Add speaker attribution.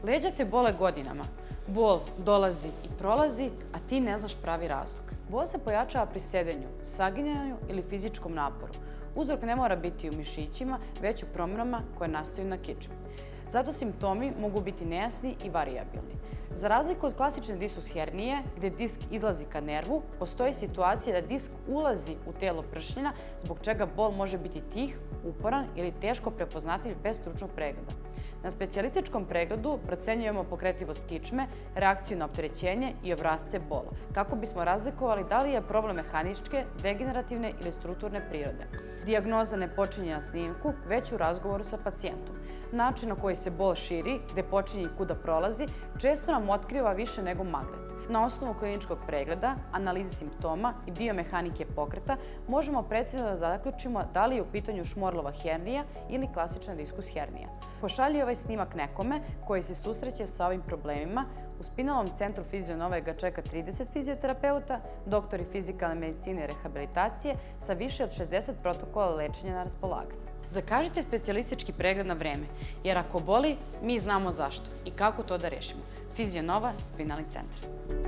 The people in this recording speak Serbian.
Speaker 1: Leđa te bole godinama. Bol dolazi i prolazi, a ti ne znaš pravi razlog. Bol se pojačava pri sedenju, saginjanju ili fizičkom naporu. Uzrok ne mora biti u mišićima, već u promjenama koje nastaju na kičmi. Zato simptomi mogu biti nejasni i varijabilni. Za razliku od klasične diskus hernije, gdje disk izlazi ka nervu, postoji situacija da disk ulazi u telo pršljena, zbog čega bol može biti tih, uporan ili teško prepoznatljiv bez stručnog pregleda. Na specijalističkom pregledu procenjujemo pokretljivost kičme, reakciju na opterećenje i obrasce bola, kako bismo razlikovali da li je problem mehaničke, degenerativne ili strukturne prirode. Dijagnoza ne počinje na snimku, već u razgovoru sa pacijentom. Način na koji se bol širi, gde počinje i kuda prolazi, često nam otkriva više nego magnet. Na osnovu kliničkog pregleda, analize simptoma i biomehanike pokreta možemo precizno da zaključimo da li je u pitanju Šmorlova hernija ili klasična diskus hernija. Pošalji ovaj snimak nekome koji se susreće sa ovim problemima. U Spinalnom centru Fizionove ga čeka 30 fizioterapeuta, doktori fizikalne medicine i rehabilitacije sa više od 60 protokola lečenja na raspolaganju. Zakažite specijalistički pregled na vreme, jer ako boli, mi znamo zašto i kako to da rešimo. Fizionova, Spinalni centar.